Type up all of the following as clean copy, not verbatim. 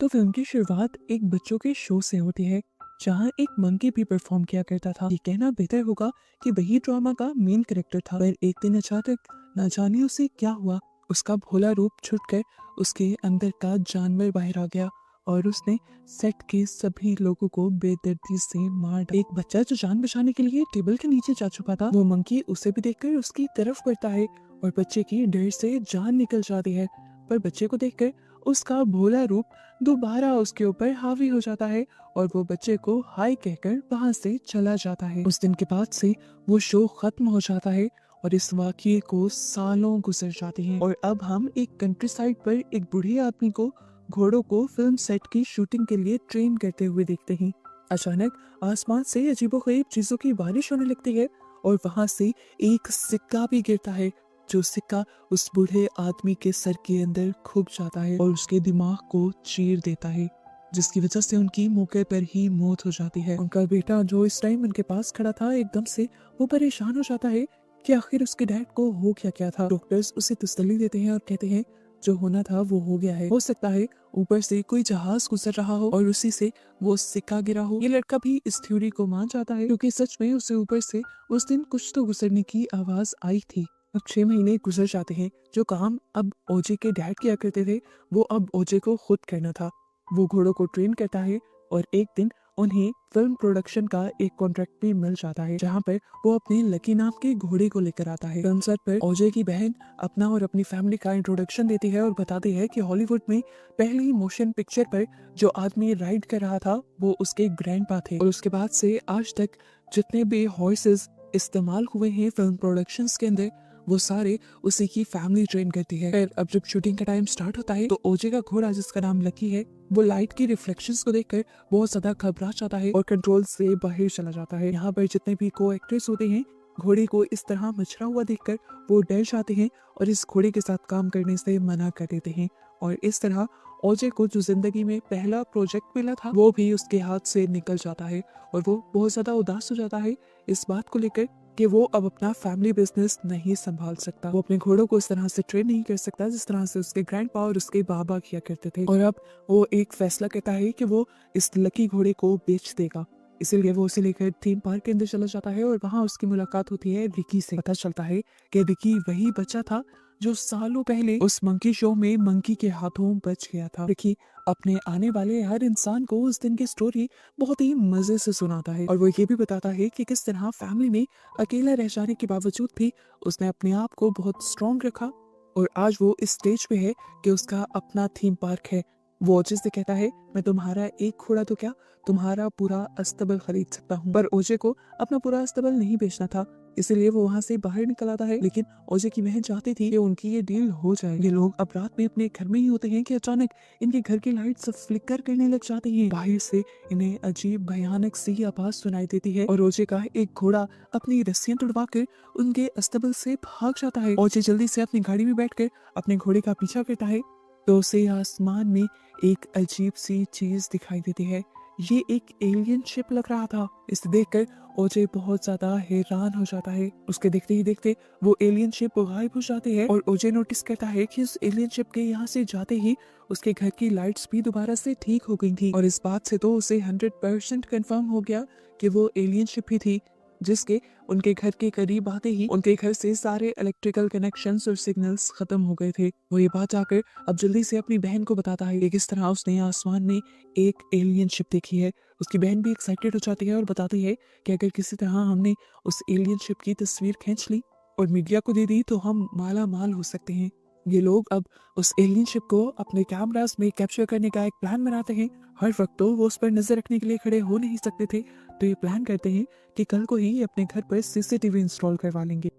तो फिल्म की शुरुआत एक बच्चों के शो से होती है जहाँ एक मंकी भी परफॉर्म किया करता था। ये कहना बेहतर होगा कि वही ड्रामा का मेन कैरेक्टर था। पर एक दिन अचानक न जाने उसे क्या हुआ, उसका भोला रूप छूटकर उसके अंदर का जानवर बाहर आ गया और उसने सेट के सभी लोगों को बेदर्दी से मार डाला। एक बच्चा जो जान बचाने के लिए टेबल के नीचे जा चुका था, वो मंकी उसे भी देखकर उसकी तरफ बढ़ता है और बच्चे की डर से जान निकल जाती है। पर बच्चे को देखकर उसका भोला रूप दोबारा उसके ऊपर हावी हो जाता है और वो बच्चे को हाय कहकर वहां से चला जाता है। उस दिन के बाद से वो शो खत्म हो जाता है और इस वाकये को सालों गुजर जाते हैं। और अब हम एक कंट्री साइड पर एक बूढ़े आदमी को घोड़ों को फिल्म सेट की शूटिंग के लिए ट्रेन करते हुए देखते हैं। अचानक आसमान से अजीबोगरीब चीजों की बारिश होने लगती है और वहां से एक सिक्का भी गिरता है, जो सिक्का उस बूढ़े आदमी के सर के अंदर घुस जाता है और उसके दिमाग को चीर देता है, जिसकी वजह से उनकी मौके पर ही मौत हो जाती है। उनका बेटा जो इस टाइम उनके पास खड़ा था, एकदम से वो परेशान हो जाता है कि आखिर उसके डैड को हो क्या था। डॉक्टर्स उसे तसल्ली देते हैं और कहते हैं जो होना था वो हो गया है। हो सकता है ऊपर से कोई जहाज गुजर रहा हो और उसी से वो सिक्का गिरा हो। ये लड़का भी इस थ्योरी को मान जाता है क्योंकि सच में उसे ऊपर से उस दिन कुछ तो गुजरने की आवाज आई थी। अब 6 महीने गुजर जाते हैं। जो काम अब ओजे के डैड किया करते थे वो अब ओजे को खुद करना था। वो घोड़ों को ट्रेन करता है और एक दिन उन्हें फिल्म प्रोडक्शन का एक कॉन्ट्रैक्ट भी मिल जाता है, जहाँ पर वो अपने लकी नाम के घोड़े को लेकर आता है। फिल्म सेट पर ओजे की बहन अपना और अपनी फैमिली का इंट्रोडक्शन देती है और बताती है कि हॉलीवुड में पहली मोशन पिक्चर पर जो आदमी राइड कर रहा था वो उसके ग्रैंडपा थे और उसके बाद से आज तक जितने भी हॉर्सेस इस्तेमाल हुए हैं फिल्म प्रोडक्शंस के अंदर वो सारे उसी की फैमिली ट्रेन करती है। फिर अब जब शूटिंग का टाइम स्टार्ट होता है तो ओजे का घोड़ा जिसका नाम लकी है वो लाइट की रिफ्लेक्शंस को देखकर बहुत ज्यादा घबरा जाता है और कंट्रोल से बाहर चला जाता है। यहाँ पर जितने भी को एक्ट्रेस होते हैं घोड़े को इस तरह मचरा हुआ देखकर वो डर जाते हैं और इस घोड़े के साथ काम करने से मना कर देते हैं। और इस तरह ओजे को जो जिंदगी में पहला प्रोजेक्ट मिला था वो भी उसके हाथ से निकल जाता है और वो बहुत ज्यादा उदास हो जाता है इस बात को लेकर कि वो अब अपना फैमिली बिजनेस नहीं संभाल सकता। वो अपने घोड़ों को इस तरह से ट्रेन नहीं कर सकता जिस तरह से उसके ग्रैंडपा और उसके बाबा किया करते थे। और अब वो एक फैसला करता है कि वो इस लकी घोड़े को बेच देगा। इसीलिए वो उसे लेकर थीम पार्क के अंदर चला जाता है और वहाँ उसकी मुलाकात होती है रिकी से। पता चलता है कि रिकी वही बच्चा था जो सालों पहले उस मंकी शो में मंकी के हाथों बच गया था। रिकी अपने आने वाले हर इंसान को उस दिन की स्टोरी बहुत ही मजे से सुनाता है और वो ये भी बताता है कि किस तरह फैमिली में अकेला रह जाने के बावजूद भी उसने अपने आप को बहुत स्ट्रॉन्ग रखा और आज वो इस स्टेज पे है कि उसका अपना थीम पार्क है। वो ओजे से कहता है मैं तुम्हारा एक घोड़ा तो क्या तुम्हारा पूरा अस्तबल खरीद सकता हूँ। पर ओजे को अपना पूरा अस्तबल नहीं बेचना था, इसीलिए वो वहाँ से बाहर निकल आता है। लेकिन ओजे की बहन चाहती थी कि उनकी ये डील हो जाए। ये लोग अब रात में अपने घर में ही होते हैं कि अचानक इनके घर की लाइट्स फ्लिकर करने लग जाती हैं। बाहर से इन्हें अजीब भयानक सी आवाज सुनाई देती है और ओजे का एक घोड़ा अपनी रस्सियां तुड़वा कर उनके अस्तबल से भाग जाता है। ओजे जल्दी से अपनी गाड़ी में बैठकर अपने घोड़े का पीछा करता है तो उसे आसमान में एक अजीब सी चीज दिखाई देती है। ये एक एलियन शिप लग रहा था। इसे देखकर ओजे बहुत ज्यादा हैरान हो जाता है। उसके देखते ही देखते वो एलियन शिप गायब हो जाती है और ओजे नोटिस करता है कि उस एलियन शिप के यहाँ से जाते ही उसके घर की लाइट्स भी दोबारा से ठीक हो गई थी। और इस बात से तो उसे 100% कंफर्म हो गया कि वो एलियन शिप ही थी जिसके उनके घर के करीब आते ही उनके घर से सारे इलेक्ट्रिकल कनेक्शंस और सिग्नल्स खत्म हो गए थे। वो ये बात आकर अब जल्दी से अपनी बहन को बताता है कि किस तरह उसने आसमान में एक एलियन शिप देखी है। उसकी बहन भी एक्साइटेड हो जाती है और बताती है कि अगर किसी तरह हमने उस एलियन शिप की तस्वीर खींच ली और मीडिया को दे दी तो हम माला माल हो सकते हैं। ये लोग अब उस एलियन शिप को अपने कैमरास में कैप्चर करने का एक प्लान बनाते हैं। हर वक्त तो वो उस पर नजर रखने के लिए खड़े हो नहीं सकते थे, तो ये प्लान करते हैं कि कल को ही अपने घर पर सीसीटीवी इंस्टॉल करवा लेंगे।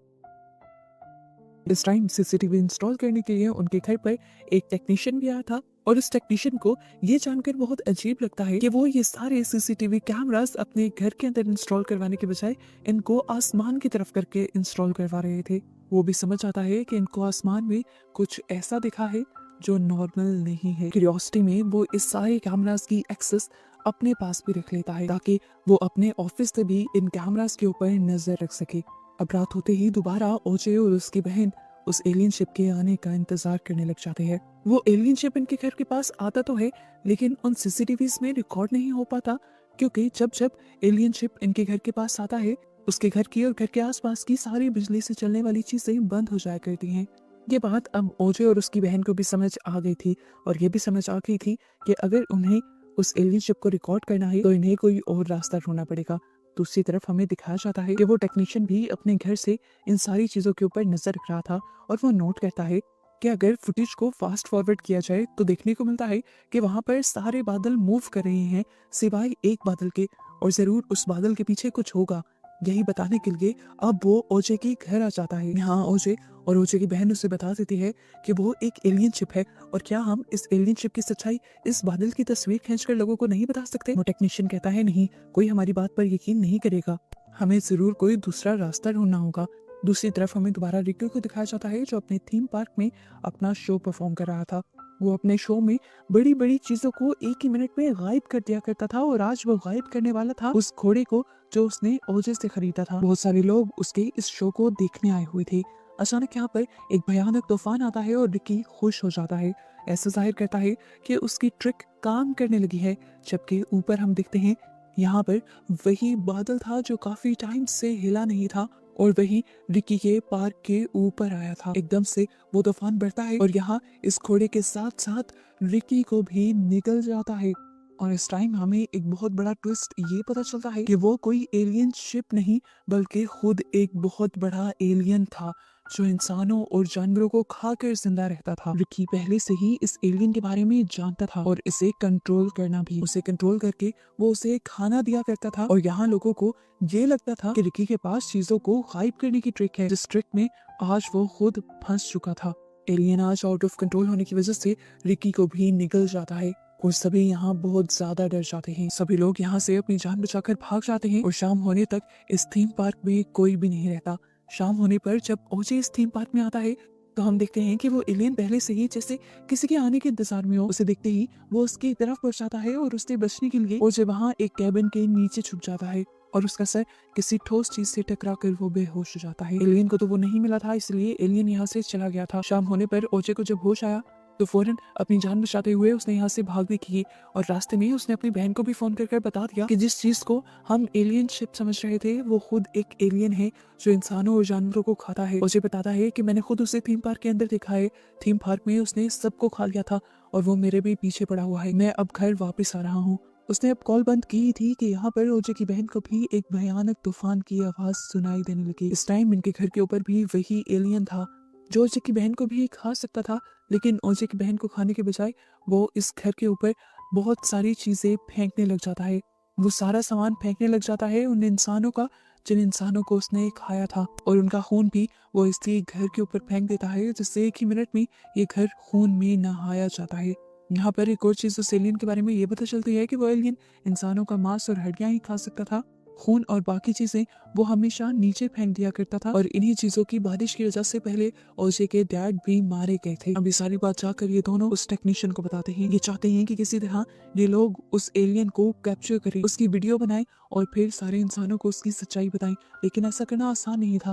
इस टाइम सीसीटीवी इंस्टॉल करने के लिए उनके घर पर एक टेक्नीशियन भी आया था और उस टेक्नीशियन को ये जानकर बहुत अजीब लगता है कि वो ये सारे सीसीटीवी कैमरास अपने घर के अंदर इंस्टॉल करवाने के बजाय इनको आसमान की तरफ करके इंस्टॉल करवा रहे थे। वो भी समझ आता है कि इनको आसमान में कुछ ऐसा दिखा है जो नॉर्मल नहीं है। क्यूरियोसिटी में वो इस सारे कैमरास की एक्सेस अपने पास भी रख लेता है ताकि वो अपने ऑफिस से भी इन कैमरास के ऊपर नजर रख सके। अब रात होते ही दोबारा ओजे और उसकी बहन उस एलियन शिप के आने का इंतजार करने लग जाते हैं। वो एलियन शिप इनके घर के पास आता तो है, लेकिन उन सीसीटीवीज में रिकॉर्ड नहीं हो पाता, क्योंकि जब जब एलियन शिप इनके घर के पास आता है, उसके घर की और घर के आसपास की सारी बिजली से चलने वाली चीजें बंद हो जाया करती हैं। ये बात अब ओजे और उसकी बहन को भी समझ आ गई थी, और ये भी समझ आ गई थी कि अगर उन्हें उस एलियन शिप को रिकॉर्ड करना है तो इन्हें कोई और रास्ता ढूंढना पड़ेगा। दूसरी तरफ हमें दिखाया जाता है कि वो टेक्नीशियन भी अपने घर से इन सारी चीजों के ऊपर नजर रख रहा था, और वो नोट करता है कि अगर फुटेज को फास्ट फॉरवर्ड किया जाए तो देखने को मिलता है कि वहां पर सारे बादल मूव कर रहे हैं सिवाय एक बादल के, और जरूर उस बादल के पीछे कुछ होगा। यही बताने के लिए अब वो ओजे के घर आ जाता है। यहाँ ओजे और ओजे की बहन उसे बता देती है कि वो एक एलियन शिप है, और क्या हम इस एलियन शिप की सच्चाई इस बादल की तस्वीर खींचकर लोगों को नहीं बता सकते। वो टेक्नीशियन कहता है नहीं, कोई हमारी बात पर यकीन नहीं करेगा, हमें जरूर कोई दूसरा रास्ता ढूंढना होगा। दूसरी तरफ हमें दोबारा रिकी को दिखाया जाता है जो अपने थीम पार्क में अपना शो परफॉर्म कर रहा था। वो अपने शो में बड़ी बड़ी चीजों को एक ही मिनट में गायब कर दिया करता था, और आज वो गायब करने वाला था उस घोड़े को जो उसने ओजे से खरीदा था। बहुत सारे लोग उसके इस शो को देखने आए हुए थे। अचानक यहाँ पर एक भयानक तूफान आता है और रिकी खुश हो जाता है, ऐसा जाहिर करता है कि उसकी ट्रिक काम करने लगी है। जबकि ऊपर हम देखते हैं यहाँ पर वही बादल था जो काफी टाइम से हिला नहीं था, और वही रिकी के पार्क के ऊपर आया था। एकदम से वो तूफान बढ़ता है और यहाँ इस घोड़े के साथ साथ रिकी को भी निकल जाता है। और इस टाइम हमें एक बहुत बड़ा ट्विस्ट ये पता चलता है कि वो कोई एलियन शिप नहीं, बल्कि खुद एक बहुत बड़ा एलियन था जो इंसानों और जानवरों को खाकर जिंदा रहता था। रिकी पहले से ही इस एलियन के बारे में जानता था और इसे कंट्रोल करना भी। उसे कंट्रोल करके वो उसे खाना दिया करता था, और यहाँ लोगों को ये लगता था कि रिकी के पास चीजों को गायब करने की ट्रिक है, जिस ट्रिक में आज वो खुद फंस चुका था। एलियन आज आउट ऑफ कंट्रोल होने की वजह से रिकी को भी निकल जाता है, और सभी यहाँ बहुत ज्यादा डर जाते हैं। सभी लोग यहाँ से अपनी जान बचाकर भाग जाते हैं, और शाम होने तक इस थीम पार्क में कोई भी नहीं रहता। शाम होने पर जब ओजे इस थीम पार्क में आता है तो हम देखते हैं कि वो एलियन पहले से ही जैसे किसी के आने के इंतजार में हो। उसे देखते ही वो उसकी तरफ बढ़ जाता है, और उससे बचने के लिए ओजे वहाँ एक कैबिन के नीचे छुप जाता है, और उसका सर किसी ठोस चीज से टकरा कर वो बेहोश हो जाता है। एलियन को तो वो नहीं मिला था, इसलिए एलियन यहाँ से चला गया था। शाम होने पर ओजे को जब होश आया तो फौरन अपनी जान बचाते हुए उसने यहाँ से भागने की, और रास्ते में उसने अपनी बहन को भी फोन कर बता दिया कि जिस चीज को हम एलियन शिप समझ रहे थे वो खुद एक एलियन है जो इंसानों और जानवरों को खाता है। उसे बताता है कि मैंने खुद उसे थीम पार्क के अंदर देखा है, थीम पार्क में उसने सबको खा लिया था और वो मेरे भी पीछे पड़ा हुआ है। मैं अब घर वापस आ रहा हूँ। उसने अब कॉल बंद की थी कि यहाँ पर ओजे की बहन को भी एक भयानक तूफान की आवाज सुनाई देने लगी। इस टाइम इनके घर के ऊपर भी वही एलियन था जो ओजे की बहन को भी खा सकता था, लेकिन ओजे की बहन को खाने के बजाय वो इस घर के ऊपर बहुत सारी चीजें फेंकने लग जाता है। वो सारा सामान फेंकने लग जाता है उन इंसानों का जिन इंसानों को उसने खाया था, और उनका खून भी वो इसलिए घर के ऊपर फेंक देता है जिससे एक ही मिनट में ये घर खून में नहाया जाता है। यहाँ पर एक और चीज उस एलियन के बारे में ये पता चलती है कि वो एलियन इंसानों का मांस और हड्डियां ही खा सकता था। खून और बाकी चीजें वो हमेशा नीचे फेंक दिया करता था, और इन्हीं चीजों की बारिश की वजह से पहले ओजे के डैड भी मारे गए थे। अब ये सारी बात जाकर ये दोनों उस टेक्नीशियन को बताते हैं। ये चाहते हैं कि किसी तरह ये लोग उस एलियन को कैप्चर करें, उसकी वीडियो बनाएं और फिर सारे इंसानों को उसकी सच्चाई बताएं, लेकिन ऐसा करना आसान नहीं था।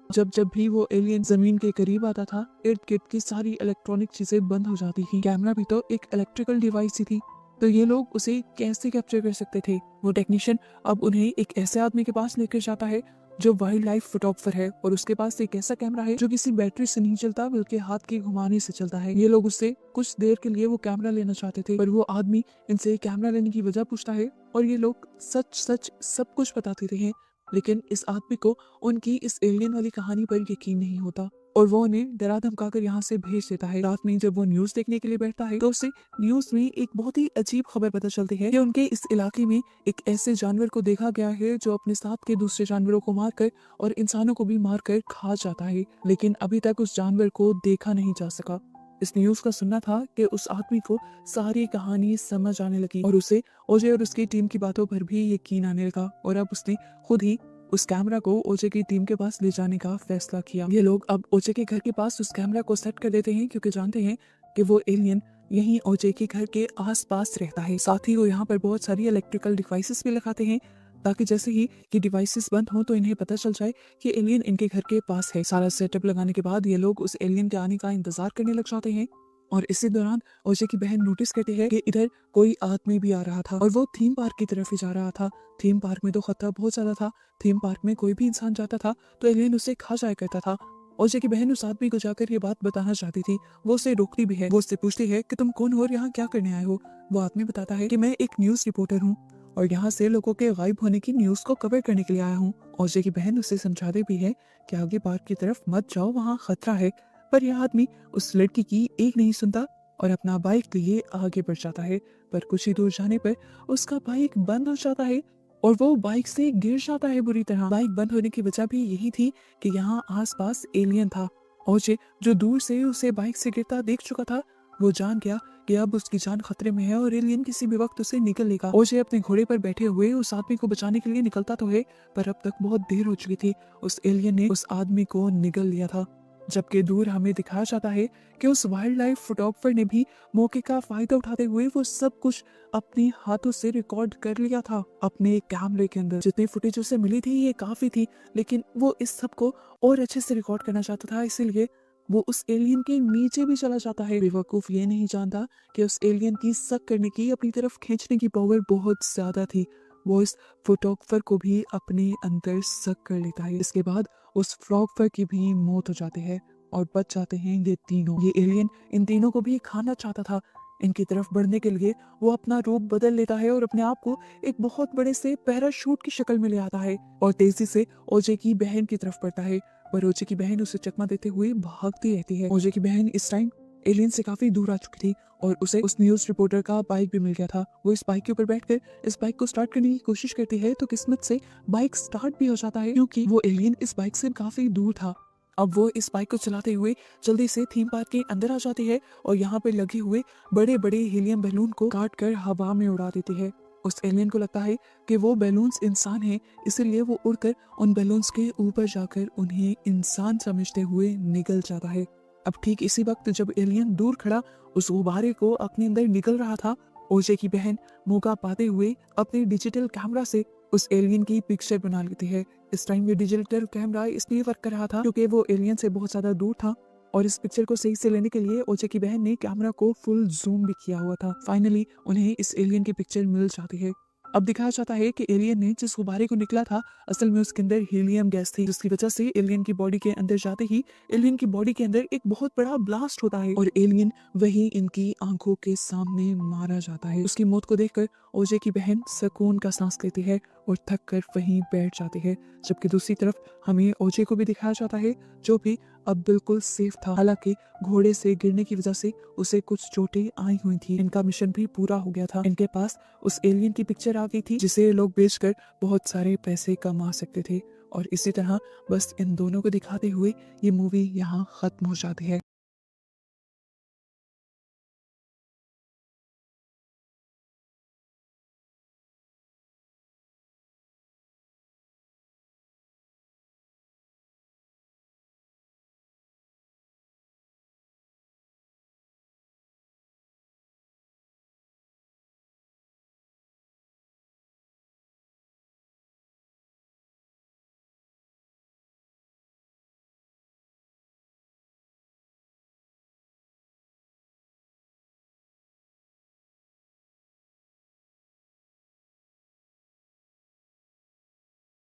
जब जब भी वो एलियन जमीन के करीब आता था, इर्द गिर्द की सारी इलेक्ट्रॉनिक चीजें बंद हो जाती थी। कैमरा भी तो एक इलेक्ट्रिकल डिवाइस ही थी, तो ये लोग उसे कैसे कैप्चर कर सकते थे। वो टेक्नीशियन अब उन्हें एक ऐसे आदमी के पास लेकर जाता है जो वाइल्ड लाइफ फोटोग्राफर है, और उसके पास एक ऐसा कैमरा है जो किसी बैटरी से नहीं चलता बल्कि हाथ के घुमाने से चलता है। ये लोग उससे कुछ देर के लिए वो कैमरा लेना चाहते थे, पर वो आदमी इनसे कैमरा लेने की वजह पूछता है, और ये लोग सच सच सब कुछ बताते रहे। लेकिन इस आदमी को उनकी इस एलियन वाली कहानी पर यकीन नहीं होता, और वो उन्हें डरा धमकाकर यहाँ से भेज देता है। रात में जब वो न्यूज देखने के लिए बैठता है तो उसे न्यूज में एक बहुत ही अजीब खबर पता चलती है कि उनके इस इलाके में एक ऐसे जानवर को देखा गया है जो अपने साथ के दूसरे जानवरों को मारकर और इंसानों को भी मारकर खा जाता है, लेकिन अभी तक उस जानवर को देखा नहीं जा सका। इस न्यूज का सुनना था कि उस आदमी को सारी कहानी समझ आने लगी, और उसे ओजे और उसकी टीम की बातों पर भी यकीन आने लगा, और अब उसने खुद ही उस कैमरा को ओजे की टीम के पास ले जाने का फैसला किया। ये लोग अब ओजे के घर के पास उस कैमरा को सेट कर देते हैं, क्योंकि जानते हैं कि वो एलियन यहीं ओजे के घर के आसपास रहता है। साथ ही वो यहाँ पर बहुत सारी इलेक्ट्रिकल डिवाइसेस भी लगाते हैं ताकि जैसे ही ये डिवाइसेस बंद हों तो इन्हें पता चल जाए कि एलियन इनके घर के पास है। सारा सेटअप लगाने के बाद ये लोग उस एलियन के आने का इंतजार करने लग जाते हैं और इसी दौरान ओजे की बहन नोटिस करती है कि इधर कोई आदमी भी आ रहा था और वो थीम पार्क की तरफ ही जा रहा था। थीम पार्क में तो खतरा बहुत ज्यादा था। थीम पार्क में कोई भी इंसान जाता था तो एलियन उसे खा जाया करता था। ओजे की बहन उस आदमी को जाकर ये बात बताना चाहती थी। वो उसे रोकती भी है। वो उससे पूछती है कि तुम कौन हो और यहाँ क्या करने आए हो। वो आदमी बताता है कि मैं एक न्यूज रिपोर्टर हूँ और यहाँ से लोगों के गायब होने की न्यूज को कवर करने के लिए आया हूँ। ओजे की बहन उसे समझाती भी है कि आगे पार्क की तरफ मत जाओ, वहाँ खतरा है। पर यह आदमी उस लड़की की एक नहीं सुनता और अपना बाइक लिए आगे बढ़ जाता है। पर कुछ ही दूर जाने पर उसका बाइक बंद हो जाता है और वो बाइक से गिर जाता है बुरी तरह। बाइक बंद होने की वजह भी यही थी कि यहाँ आसपास एलियन था। ओजे जो दूर से उसे बाइक से गिरता देख चुका था, वो जान गया कि अब उसकी जान खतरे में है और एलियन किसी भी वक्त उसे निकल लेगा। ओजे अपने घोड़े पर बैठे हुए उस आदमी को बचाने के लिए निकलता तो है, पर अब तक बहुत देर हो चुकी थी। उस एलियन ने उस आदमी को निगल लिया था। जबकि दूर हमें दिखाया जाता है कि उस वाइल्ड लाइफ फोटोग्राफर ने भी मौके का फायदा उठाते हुए वो सब कुछ अपने हाथों से रिकॉर्ड कर लिया था अपने कैमरे के अंदर। जितनी फुटेज उसे मिली थी ये काफी थी, लेकिन वो इस सब को और अच्छे से रिकॉर्ड करना चाहता था, इसीलिए वो उस एलियन के नीचे भी चला जाता है। बेवकूफ ये नहीं जानता कि उस एलियन की सक करने की, अपनी तरफ खींचने की पावर बहुत ज्यादा थी। वो इस फोटोग्राफर को भी अपने अंदर सक कर लेता है। इसके बाद उस फोटोग्राफर की भी मौत हो जाती है और बच जाते हैं ये तीनों। ये एलियन इन तीनों को भी खाना चाहता था। इनकी तरफ बढ़ने के लिए वो अपना रूप बदल लेता है और अपने आप को एक बहुत बड़े से पैराशूट की शक्ल में ले आता है और तेजी से ओजे की बहन की तरफ बढ़ता है। पर ओजे की बहन उसे चकमा देते हुए भागती रहती है। ओजे की बहन इस टाइम एलियन से काफी दूर आ चुकी थी और उसे उस न्यूज रिपोर्टर का बाइक भी मिल गया था। वो इस बाइक के ऊपर बैठकर इस बाइक को स्टार्ट करने की कोशिश करती है तो किस्मत से बाइक स्टार्ट भी हो जाता है, क्योंकि वो एलियन इस बाइक से काफी दूर था। अब वो इस बाइक को चलाते हुए जल्दी से थीम पार्क के अंदर आ जाती है और यहाँ पे लगे हुए बड़े बड़े हीलियम बैलून को काट कर हवा में उड़ा देती है। उस एलियन को लगता है कि वो बैलून्स इंसान हैं, इसीलिए वो उड़कर उन बैलून्स के ऊपर जाकर उन्हें इंसान समझते हुए निकल जाता है। अब ठीक इसी वक्त जब एलियन दूर खड़ा उस गुब्बारे को अपने अंदर निकल रहा था, ओजे की बहन मौका पाते हुए अपने डिजिटल कैमरा से उस एलियन की पिक्चर बना लेती है। इस टाइम ये डिजिटल कैमरा इसलिए वर्क कर रहा था क्योंकि वो एलियन से बहुत ज्यादा दूर था और इस पिक्चर को सही से लेने के लिए ओजे की बहन ने कैमरा को फुल जूम भी किया हुआ था। फाइनली उन्हें इस एलियन की पिक्चर मिल जाती है। अब दिखाया जाता है कि एलियन ने जिस गुब्बारे को निकला था असल में उसके अंदर हीलियम गैस थी, जिसकी वजह से एलियन की बॉडी के अंदर जाते ही एलियन की बॉडी के अंदर एक बहुत बड़ा ब्लास्ट होता है और एलियन वही इनकी आंखों के सामने मारा जाता है। उसकी मौत को देखकर ओजे की बहन सुकून का सांस लेती है और थक कर वहीं बैठ जाती है। जबकि दूसरी तरफ हमें ओजे को भी दिखाया जाता है जो भी अब बिल्कुल सेफ था। हालांकि घोड़े से गिरने की वजह से उसे कुछ चोटें आई हुई थी। इनका मिशन भी पूरा हो गया था। इनके पास उस एलियन की पिक्चर आ गई थी जिसे ये लोग बेचकर बहुत सारे पैसे कमा सकते थे और इसी तरह बस इन दोनों को दिखाते हुए ये मूवी यहाँ खत्म हो जाती है।